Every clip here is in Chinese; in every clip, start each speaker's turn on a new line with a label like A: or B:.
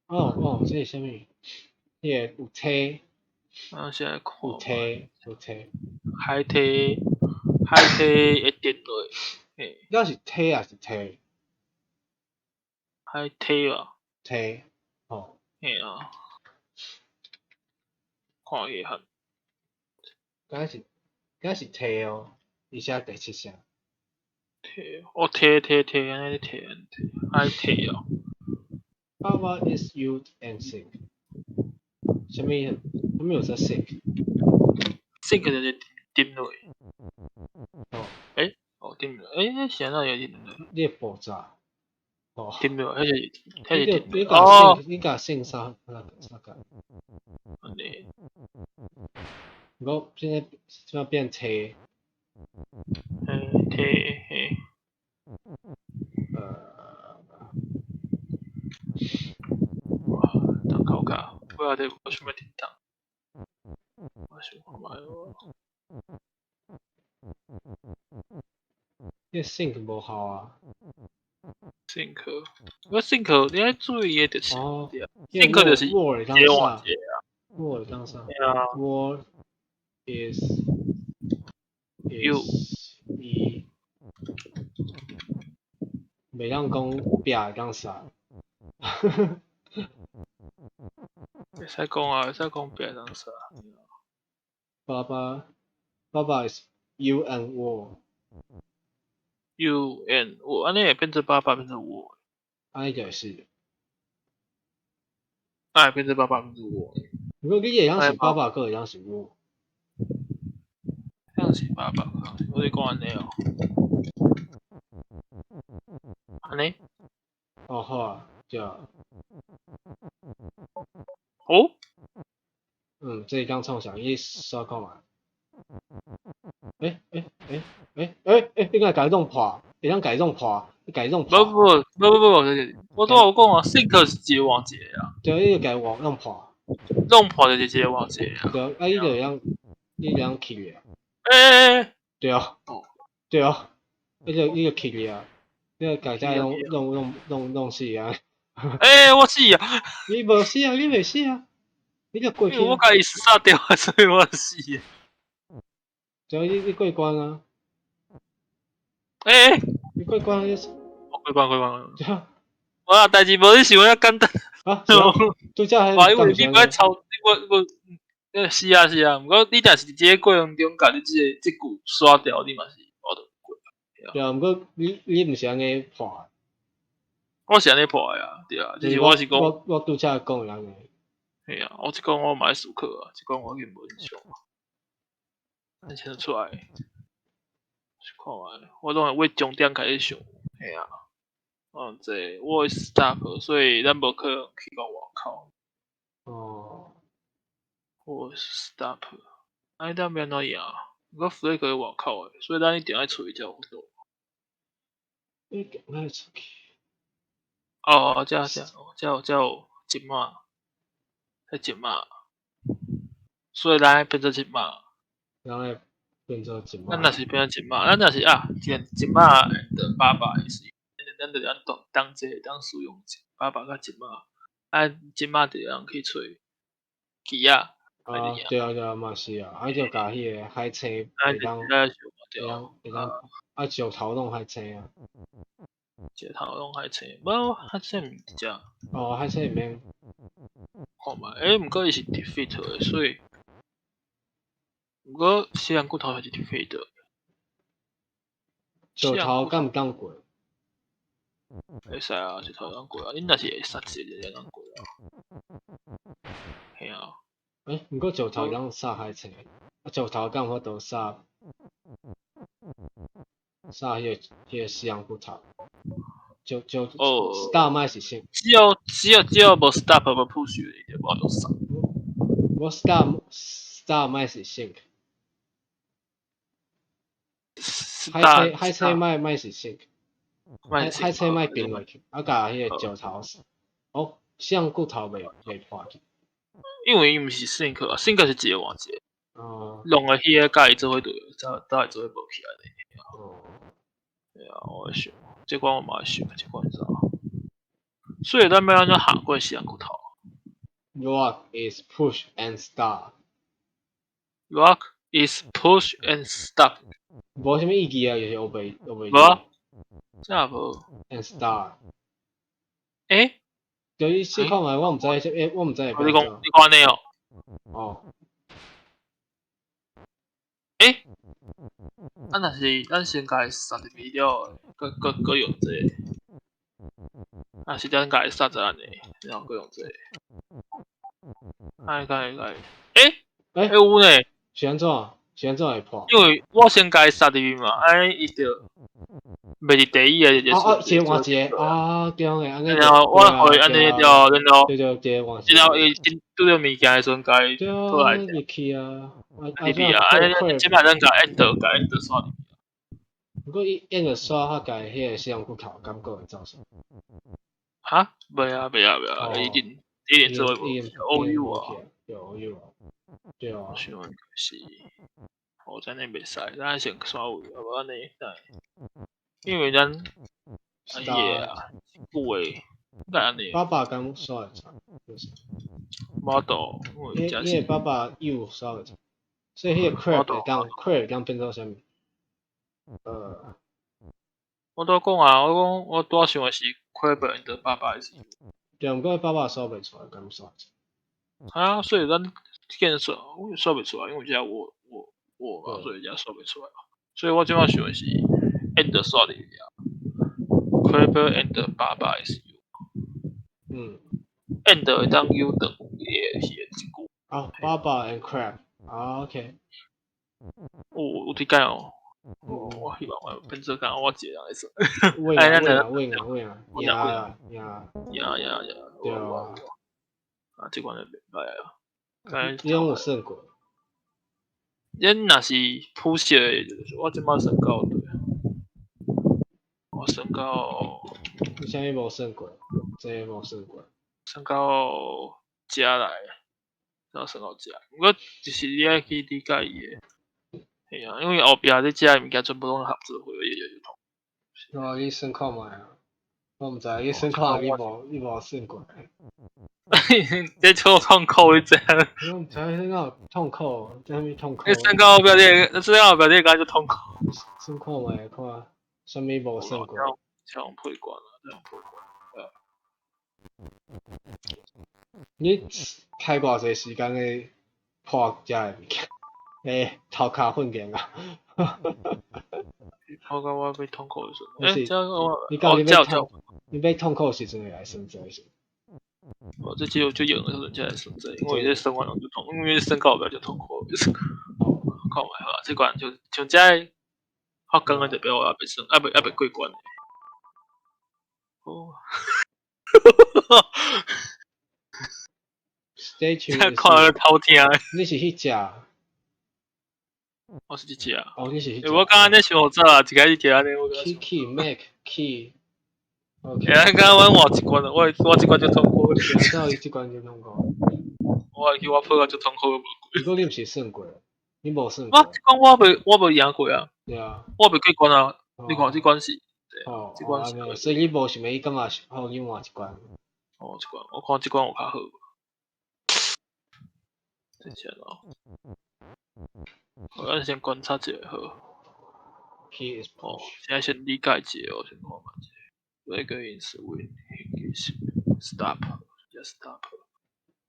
A: 哦，这是啥物？迄个有梯，
B: 现在看
A: 有梯，有梯。
B: 海梯会跌落，嘿，
A: 那是梯还是梯？
B: 海梯啊，
A: 梯，哦，
B: 嘿啊，看遗憾。
A: 敢是梯哦，而且第七声。
B: 梯，哦梯，安尼梯，海梯哦。
A: Baba is youth and sick。什么有说 sick？sink
B: 就是跌落，
A: 哦，
B: 哦跌落，现在有跌落，
A: 你会爆炸。哦，
B: 跌落，迄
A: 你
B: 是跌落，
A: 个你甲
B: 哦，sick，
A: 你甲 sick 啥那个？
B: 安尼，
A: 我现在变梯。
B: 梯，嘿，哇，当考卡，不晓得我想要点当，我想看卖哦。
A: 你 sick 无效啊。
B: sink，我 sink 你要注意的就是，
A: 哦，因为
B: sink 就是一
A: word 当啥
B: 个往节啊，
A: ？word 当啥
B: 对啊
A: ？word is
B: ，you
A: 伊袂当讲壁当啥？
B: 会使讲啊，会使讲别当啥
A: 爸爸 is you and 我，
B: ，you and 我，安尼也变成爸爸变成我，
A: 安尼就是。
B: 也变成爸爸变成我，
A: 如果你会当是爸
B: 哎，
A: 爸，佫会当是我。
B: 这样是爸爸，我是讲安尼哦，安尼，
A: 哦，好啊，对啊。
B: 哦，
A: 这刚创啥？你刷看嘛？你敢改动破？会当改动破？你改动破？
B: 我都有讲啊，sink 是一个往节啊，
A: 对，你就改往弄破。
B: 弄破就是一个往节啊，
A: 对，你就会当，你就当 kick 啊。
B: 诶，
A: 对啊，
B: 哦，
A: 对啊，你就 kick 啊，你就改再
B: 去啊，
A: 弄死啊。
B: 我死啊，
A: 你无死啊，你袂死啊，你就过
B: 因为我
A: 去啊。
B: 甲伊杀掉啊，所以我死啊，
A: 对，你过关啊，
B: 诶，
A: 你过关你
B: 我过关，
A: 对啊。
B: 我代志无你想遐简单。
A: 啊，是啊，拄则还
B: 哇，因为
A: 敢想呢？
B: 你不要抄，是啊，毋过你若是伫即个过程中，甲你即句刷掉，你嘛是无得过。
A: 对啊，毋过你毋是安尼破。
B: 我是安尼破诶啊，对啊，只
A: 就是
B: 是我是讲，
A: 我拄则讲安尼。
B: 嘿啊，我即讲我嘛爱思考啊，即讲我根无印象啊，咱先出来看觅，我拢会为重点开始想，嘿啊，这我会 stop，所以咱无可能去到外口，
A: 哦，
B: 我 stop，咱要安怎样？我 flag 喺外口诶，所以咱一定要处理这活动。
A: 你行爱出去。
B: 哦，这有一码，迄一码，所以咱要变做一码。
A: 然后变做一码。
B: 咱若是变做一码，咱若是啊，一码的爸爸的是，咱就当这当使用爸爸甲一码，一码就让去找鸡啊，
A: 对啊，嘛是啊，就甲迄个海青
B: 咱就
A: 会当
B: 在想着，
A: 石头弄海青啊。
B: 石头拢海青，无海青毋食，
A: 哦，海青里面
B: 看觅，毋过伊是 defeat 的，所以，毋过西洋骨头还是 defeat 的，
A: 石头敢毋当过？
B: 会使啊，石头当过啊，恁若是会杀一个就当过啊，嘿啊。
A: 毋过石头当杀海青，石头敢有法度杀迄个西洋骨头？就 star 麦是啥？
B: 只要无 stop 无 push 你就无用杀。
A: 我 star 麦是啥？海青麦是啥？海青麦平落去，甲迄个石头西洋骨头袂破去。
B: 因为伊毋是 sink 啊 ，sink 是一个换一个，
A: 哦，
B: 弄个迄个甲伊做伙对，才会做伙无起来的。
A: 哦，
B: 对啊，我会想，这款我嘛会想，这款你知道？所以咱要安怎下过时间骨头
A: Rock is push and start，
B: ？Rock is push and stop，
A: 无啥物意义啊，就是乌白。
B: 无，真无。
A: and start，
B: 诶，
A: 就是试看觅，我毋知会
B: 你讲
A: 做。
B: 你讲安尼哦？
A: 哦，
B: 诶，若是咱先家杀入去了，佮用这个，若是咱家杀在安尼，然后佮用这个，哎，诶，有呢，
A: 是安怎？是安怎会破？
B: 因为我先家杀入去嘛，伊就袂是第一个就
A: 哦，一个换一个，啊，对诶，安尼
B: 然后我互伊安尼了，然后
A: 对，一个换一
B: 然后伊拄着物件诶时阵，家
A: 对
B: 倒来
A: 入去啊，
B: 入去啊，即摆咱甲 Enter 刷入去。
A: 不过伊演个刷较家迄个使用骨头感觉会造成。
B: 哈？袂啊，一定做无 OU 啊，
A: 有 OU 啊，对啊。
B: 想应该是，我真诶袂使，咱先刷位，啊无安尼，因为咱哎呀，久诶，该安尼。
A: 爸爸刚刷会出，
B: 无度，
A: 因为爸爸有刷会出，所以迄个 crab 会当变做啥物？
B: 我拄讲啊，我拄想诶是 crab and 爸爸是。
A: 对，毋过爸爸刷袂出来，敢刷？
B: 啊，所以咱见刷，我刷袂出来，因为遮我嘛，所以遮刷袂出来。所以我即摆想诶是 and 刷入去啊 ，crab and 爸爸是。and 会当 U 等也是一句。
A: 啊，爸爸 and crab，啊 OK。
B: 有伫解哦。我希望我变做讲我一个人来说。
A: 喂啊，呀，对啊。
B: 啊，即款就袂歹啊。
A: 你有算过？
B: 恁若是普适诶，我即摆身高对。我身高。
A: 你啥物无算过？真无算过。
B: 身高食来，然后身高食，毋过就是你爱去理解伊诶。系啊，因为后壁你食诶物件全部拢合做伙，就痛。
A: 你算看觅啊，我毋知，你算看你无算过。
B: 这超痛苦一只。
A: 我毋知身高痛苦，这啥物痛苦？
B: 你身高后壁你感觉痛苦。
A: 算看觅看，啥物无算过？
B: 这样配管啊，这样配管。
A: 你开偌济时间咧破遮诶物件？头壳训练啊！
B: 我感觉要痛苦的时候，
A: 你要痛苦时阵会来算这些。
B: 我这肌肉就硬的时候才来算这，因为这生完了就痛，因为身高不了就痛苦，就是靠买好这关就像这我刚刚就表我被算，被过关。哦。
A: Stay tuned。
B: 看了偷听。
A: 你是迄只？
B: 我是这只啊。
A: 哦，你是迄只。
B: 我刚刚在想做啊，一开始听安尼我。
A: Key Mac Key。
B: OK。刚刚我换一关了，我一关就通过。
A: 然后伊即关就通过。
B: 我破个就通过。
A: 如果你毋是算过，你无算过。
B: 我即关我无赢过啊。
A: 对啊。
B: 我未过关啊，你看这关是。
A: 哦，这关是。所以你无想要感觉好你换一关。
B: 哦，这关我看这关有较好。等下咯。我先观察一下好。哦，现在先理解一下哦，先看嘛。Wake is win, is stop, just stop.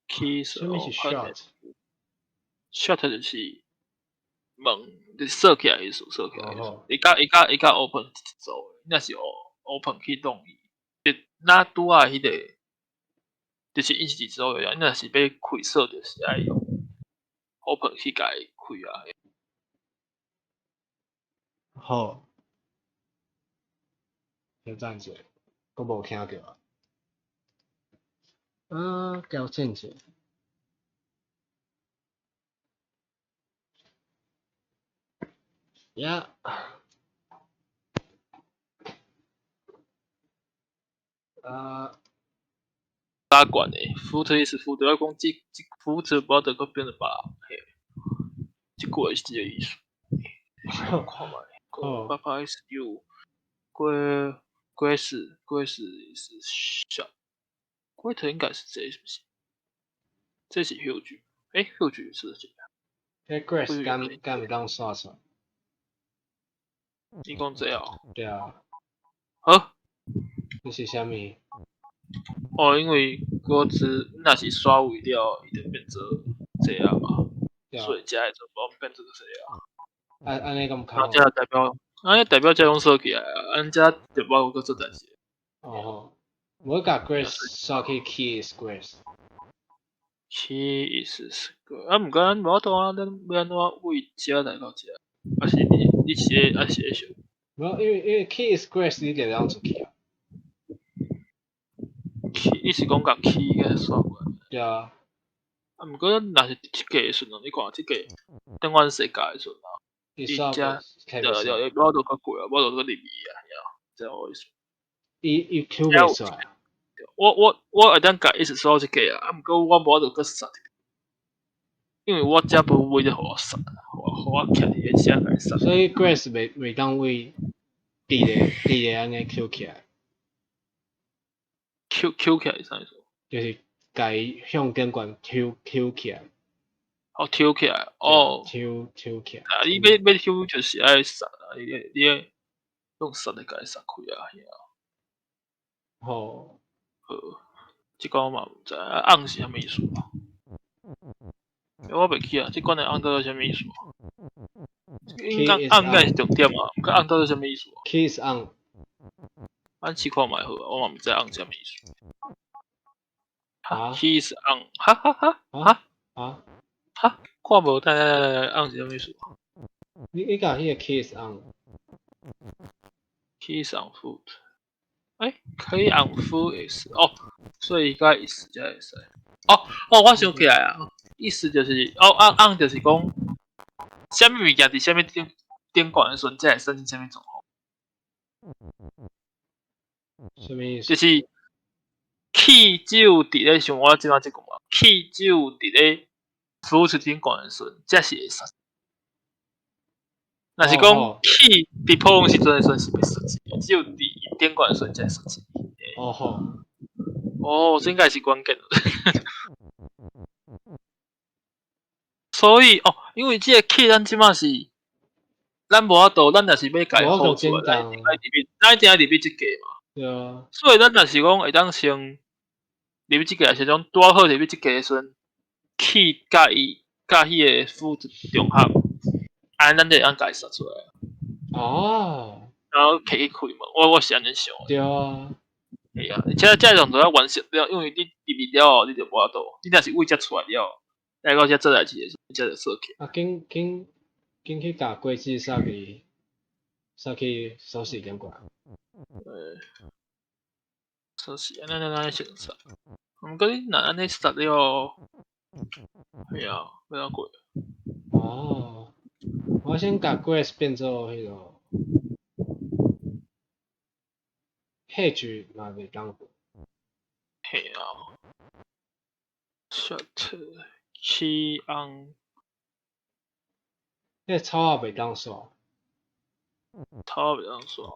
B: Keys open. Shut 就是门，就是锁起来意思，锁起来意思。伊甲 open 一组，那是 open 去动伊。那拄啊迄个，就是因是一组个，那是要开锁就是爱用 open 去甲伊开啊。
A: 好。挑战者，我无听到啊。挑战者。呀。
B: 打管诶 ，foot is foot，我讲这 foot 不得个变得吧，嘿，这个是这个意思。看嘛，爸爸 is you，grace is shut。Great 应该是这是不是？这是 huge，huge 是谁啊？
A: 这 Grace 敢袂当刷出来？
B: 你讲这哦？
A: 对啊。
B: 好。
A: 这是啥物？
B: 哦，因为果子那是刷尾了，伊就变做这样嘛，所以加的就无变做这样。
A: 安尼咁
B: 啊，这代表，代表这种说起来啊，安这就无有做代志。
A: 哦，我甲 Grace 刷去 Key is
B: Grace。Key is Grace， 啊，毋过咱无当啊，咱要安怎为遮来到遮？啊是你是啊是想？
A: 无，因为 Key is Grace 你就当出去啊。
B: 你是讲甲 Key 个刷过来？
A: 对啊。
B: 啊，毋过咱若是即个的时阵，你看即个等阮世界的时阵啊，
A: 伊刷
B: 对，我都较贵啊，我都个入去啊，这样意思。
A: 伊 Q 袂出来。
B: 我会当甲一直刷即个啊，啊，毋过我无就个杀，因为我遮无位咧互我杀，互我徛伫个遮来杀。
A: 所以 Grace 袂当为地咧安尼 Q 起来。
B: Q 起来是啥意思？
A: 就是甲伊向顶悬 Q 起来。
B: 哦，抽起来，哦。
A: 抽起来。
B: 啊，你要抽就是爱杀啊，你用杀来甲伊杀开啊，
A: 好。
B: 即个我嘛毋知，红是啥物意思啊？我袂记啊，即款的红到底啥物意思？应该红应该是重点啊，毋过红到底啥物意思
A: ？Key is on。
B: 咱试看卖好啊，我嘛毋知红啥物意思。
A: 啊
B: ？Key is on， 哈哈哈哈
A: 啊！
B: 哈，看无，但红是啥物意思？
A: 你甲迄个 Key is
B: on。Key is on foot。可以 on foot is 哦，所以该意思才会使。我想起来啊，意思就是on 就是讲，啥物物件伫啥物顶悬的时阵，才会产生啥物状况。
A: 什么意思？
B: 就是 key 只有伫咧像我即摆即讲啊 ，key 只有伫咧 foot 顶悬的时阵，才是会杀。若是讲 key 伫普通时阵的时阵是袂杀死，只有伫顶悬的时阵才会杀死。
A: 哦好。
B: 这应该是关键。所以因为即个 key 咱即马是咱无法度，咱若是要家好出来，咱一定爱入去即个嘛。
A: 对啊。
B: 所以咱若是讲会当先入去即个，是种拄好入去即个的时阵 ，key 甲迄个副重合，咱就会当家杀出来。然后可以开嘛，我是安尼想。
A: 对啊。
B: 而且这种都要完成了，因为你入去了，你就无法度，你若是为遮出来了。来到遮做代志的时候，遮就说起。
A: 紧去甲规矩杀去收拾点过。
B: 收拾，安尼先杀。毋过你若安尼杀了，要过。
A: 我先甲 Grace 变做迄个 hedge 嘛袂当过。
B: shut key on。
A: 迄草仔袂当刷。
B: 草仔袂当刷。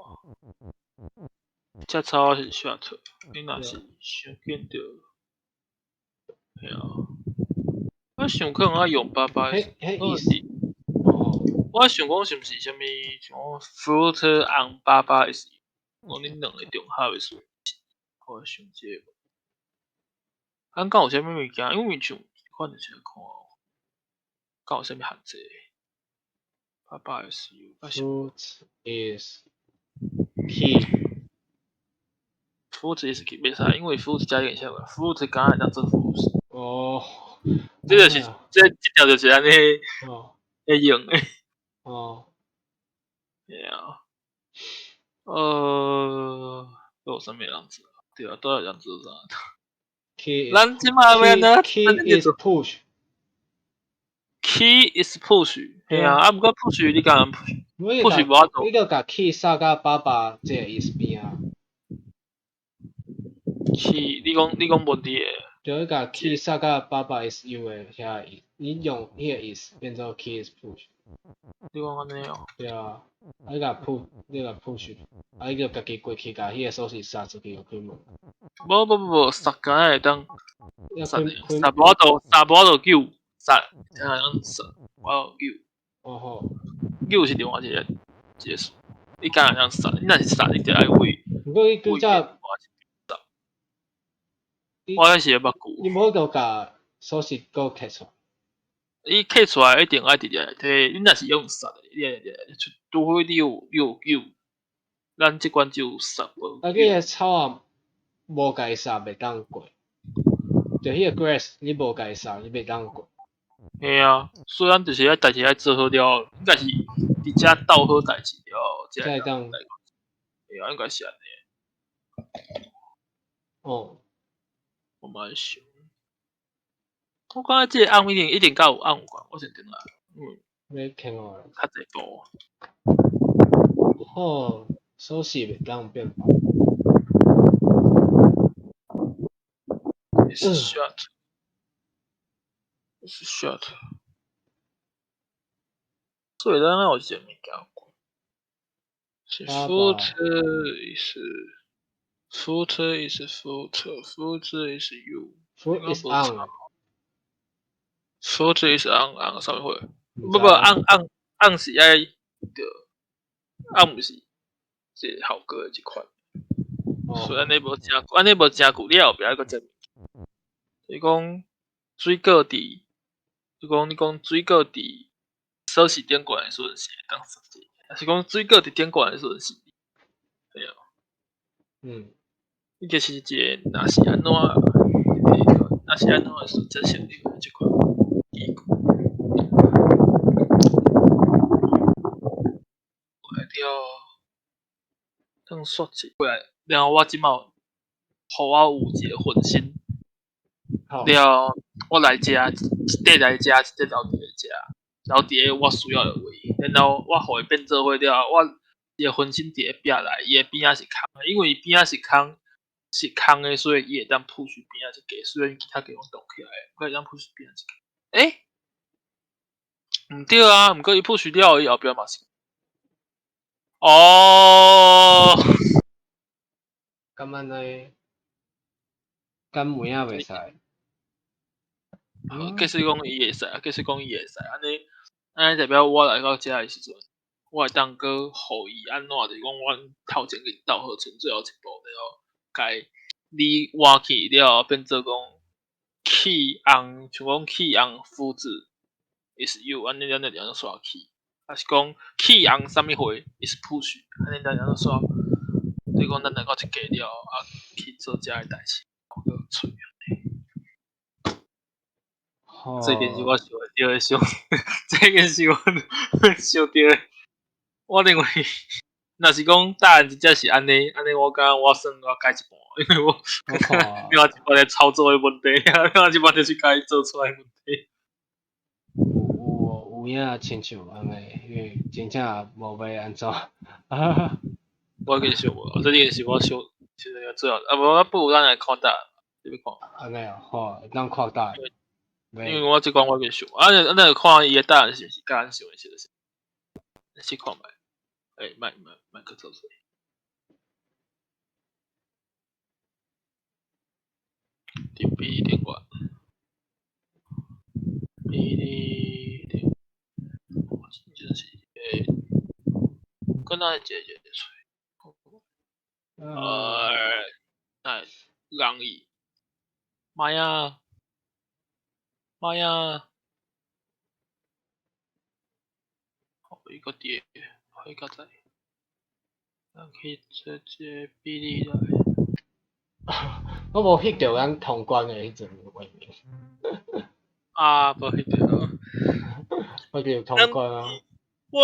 B: 这草仔是 shut， 你若是想见着，我想可能要用88。我想讲是毋是啥物像 fruit on 88的是，讲恁两个重合的事。我想这个。敢有啥物物件？因为像款就是看，敢有啥物限制？88是。
A: Fruit is key。fruit
B: is key 袂使，因为 fruit 加一个啥个 ，fruit 敢会当做 fruit。这就是这条就是安尼会用诶。有啥物样子？对啊，都要这样子啥？咱即马要呢
A: ？Key is push。Key
B: is push。毋过 push 你敢 push 无法度。
A: 你著甲 key 杀到88这个意思边啊
B: ？key 你讲问题诶。
A: 就你甲 key 杀到88 is u 诶遐意思，你用迄个意思变做 key is push。
B: 你讲安尼哦？
A: 对啊，你甲 push，你甲 push，你著家己过去甲迄个锁匙杀出去就开门。
B: 无，杀干会当杀的，
A: 开
B: 杀无就救，杀，杀，我救。
A: 哦吼，
B: 救是另外一个事，你敢若杀，你若是杀，你就爱为
A: 不过伊拄则，
B: 我迄是捌久。
A: 你无个甲锁匙搁摕出来。
B: 伊摕出来一定爱直接摕，你若是用杀的，除非你有救，咱即关就杀无。
A: 啊，迄个草啊，无甲伊杀袂当过，就迄个 grass 你无甲伊杀，你袂当过。
B: 嘿啊，虽然就是代志爱做好了，应该是伫遮斗好代志了，才会当。嘿啊，应该是安尼。
A: 哦。
B: 我嘛想，我感觉即个暗一定甲有暗有关，我先定来。
A: 要听我。
B: 较济步。
A: 哦，锁匙袂当变化。
B: 是 shot， 是 shot。所以咱有一个物件讲，是 foot is
A: you。Foot is on。foot
B: is on 啥物货？不 on 是爱着 on 是即效果的一款。所以安尼无正久，你后壁还佫证明。你讲水果伫，你讲水果伫锁匙顶悬的时阵是会当杀者，还是讲水果伫顶悬的时阵是？对啊。伊就是一个若是安怎的时阵才成立的即款依据。当煞者过来，然后我即马互我有一个分身，了我来遮，一块来遮，一块留伫咧遮，然后伫咧我需要的位，然后我互伊变做伙了，我伊个分身伫咧壁内，伊个边仔是空的，因为伊边仔是空的，所以伊会当 push 边仔一格，虽然其他地方动起来，我会当 push 边仔一格。毋对啊，毋过伊 push 了，伊后壁嘛是。哦。
A: 咁安尼，咁梅仔袂使。
B: 假使讲伊会使，安尼代表我来到遮的时阵，我会当搁互伊安怎就是讲阮头前给斗好剩最后一步了，该你换去了变做讲 key on， 像讲 key on 夫子 is you， 安尼咱就两刷 key， 还是讲 key on 啥物货 is push， 安尼咱两刷，就是讲咱来到一家了去做遮的代志，我搁吹。这件是我想到的想，这件是我想到的。我认为，若是讲答案真正是安尼，我感觉我算我改一半，因为我另外一半咧操作的问题，另外一半就是家己做出来的问题。
A: 有影亲像安尼，因为真正无要安怎。
B: 我跟你说无，这件是我想，其实最好，无不如咱来看答案，你要看。
A: 安尼啊，好，咱看答案。
B: 因为我即款我跟想，那看伊个答案是毋是甲咱想的是就是，先看卖，卖去做出来。伫 B 点关 ，B 点，我真是跟咱解决出来，人意，妈呀！好一个碟，好一个仔，咱可以直接比例来。
A: 我无翕到咱通关的迄阵画面。
B: 无翕到。
A: 我叫通关啊！
B: 哇！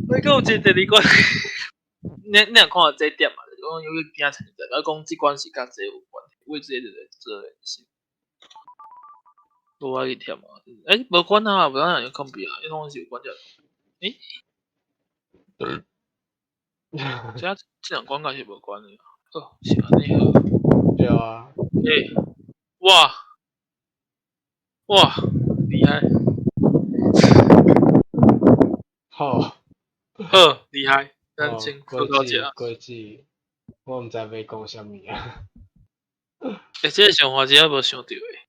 B: 你讲有一第二关，你若看到这点嘛，就是讲有个惊存在，讲即关是甲这有关系，为这就是做的是。无我去忝啊！无关啊，无咱有控制啊，迄拢是有关着。这两关应该是无关的。哦，是安尼好。
A: 对啊。
B: 哇，厉害！
A: 好，
B: 厉害！咱先做到这。
A: 规矩。我毋知要讲啥物啊。
B: 这个想法真正无想到诶。